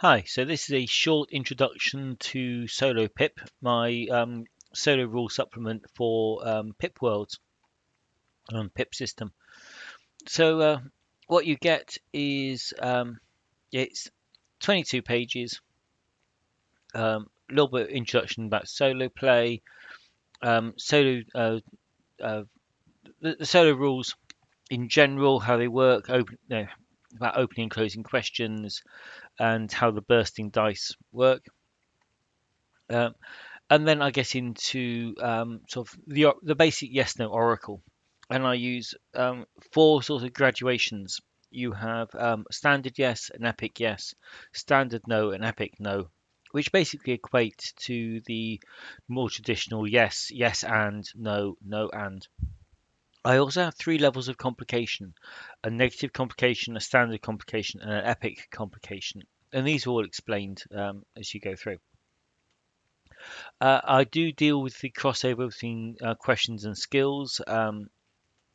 Hi, so this is a short introduction to Solo Pip, my solo rule supplement for Pip Worlds, Pip system. So what you get is it's 22 pages, a little bit of introduction about solo play, solo uh, the solo rules in general, how they work, about opening and closing questions, and how the bursting dice work. Um, and then I get into sort of the basic yes no oracle, and I use four sort of graduations. You have standard yes, an epic yes, standard no, and epic no, which basically equate to the more traditional yes, yes and no, no and. I also have three levels of complication: a negative complication, a standard complication, and an epic complication. And these are all explained as you go through. I do deal with the crossover between questions and skills.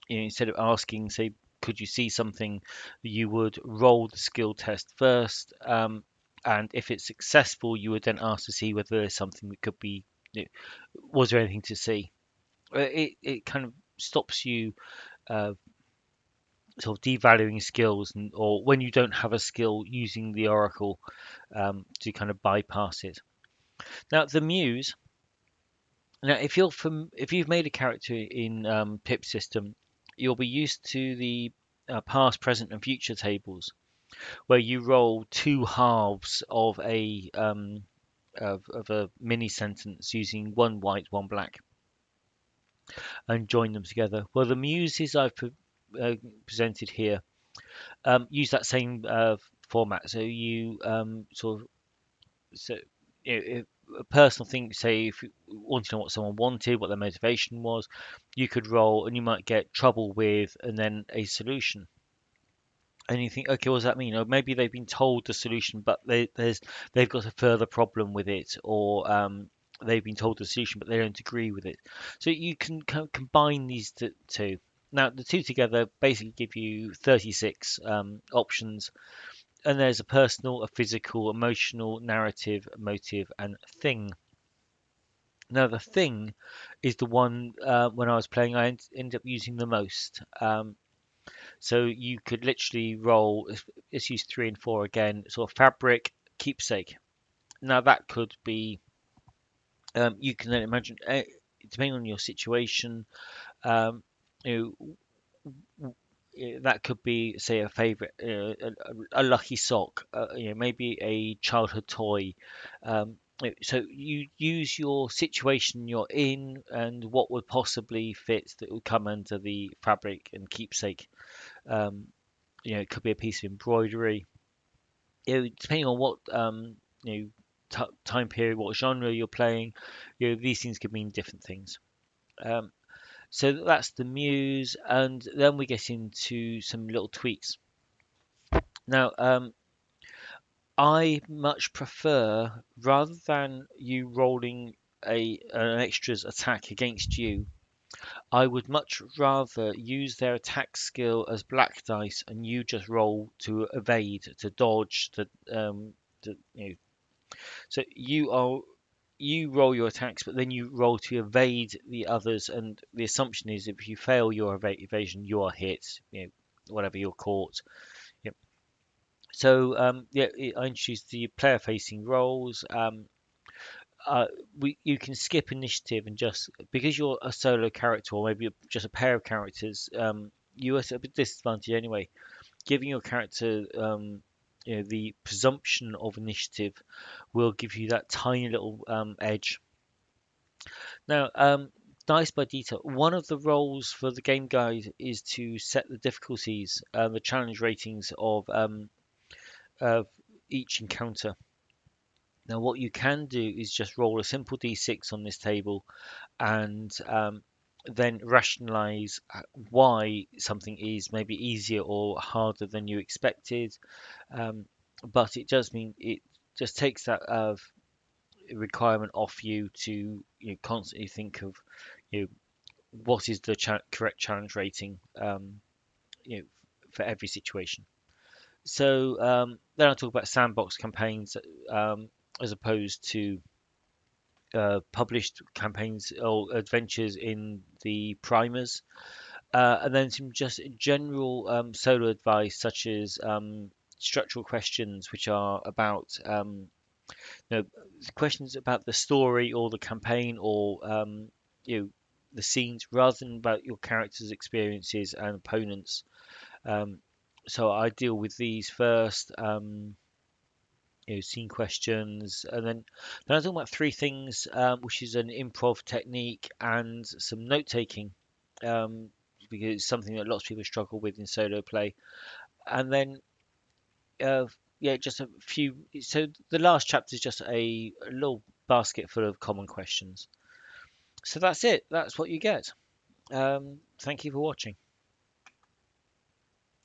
Instead of asking, say, could you see something, you would roll the skill test first, and if it's successful, you would then ask to see whether there's something that could be, you know, was there anything to see? It kind of stops you uh, sort of devaluing skills, or when you don't have a skill, using the oracle to kind of bypass it. Now, the muse. Now, if you've made a character in Pip system, you'll be used to the past, present, and future tables, where you roll two halves of a mini sentence using one white, one black, and join them together. Well, the muses presented here use that same format. So you sort of so if a personal thing, say if you want to know what someone wanted, what their motivation was, you could roll and you might get trouble with and then a solution. And you think, okay, what does that mean? Or maybe they've been told the solution, but they've got a further problem with it, or they've been told the solution, but they don't agree with it. So you can combine these two. Now, the two together basically give you 36 options, and there's a personal, a physical, emotional, narrative, motive, and thing. Now, the thing is the one when I was playing, I ended up using the most. So you could literally roll, let's use three and four again, sort of fabric, keepsake. Now, that could be, you can then imagine, depending on your situation, um, you that could be, say, a favorite, a lucky sock, maybe a childhood toy. So you use your situation you're in and what would possibly fit that would come under the fabric and keepsake. Um, it could be a piece of embroidery. Depending on what time period, what genre you're playing, these things could mean different things. Um, So that's the muse, and then we get into some little tweaks. Now, I much prefer, rather than you rolling an extra's attack against you, I would much rather use their attack skill as black dice, and you just roll to evade, to dodge, to so you roll your attacks, but then you roll to evade the others. And the assumption is if you fail your evasion, you are hit. Whatever you're caught. Yep. So yeah, I introduced the player-facing roles. You can skip initiative and just because you're a solo character or maybe just a pair of characters, you are at a disadvantage anyway. Giving your character the presumption of initiative will give you that tiny little edge. Now, dice by detail. One of the roles for the game guide is to set the difficulties, the challenge ratings of each encounter. Now, what you can do is just roll a simple d6 on this table and then rationalize why something is maybe easier or harder than you expected. Um, but it does mean it just takes that requirement off you to constantly think of you know, what is the correct challenge rating you know, for every situation. So Then I talk about sandbox campaigns as opposed to published campaigns or adventures in the primers. And then some just general solo advice, such as structural questions, which are about you know, questions about the story or the campaign or you know, the scenes, rather than about your character's experiences and opponents. Um, so I deal with these first. Scene questions, and then I talk about three things, which is an improv technique and some note taking, um, because it's something that lots of people struggle with in solo play. And then, uh, yeah, just a few. So the last chapter is just a little basket full of common questions. So that's it. That's what you get. Thank you for watching.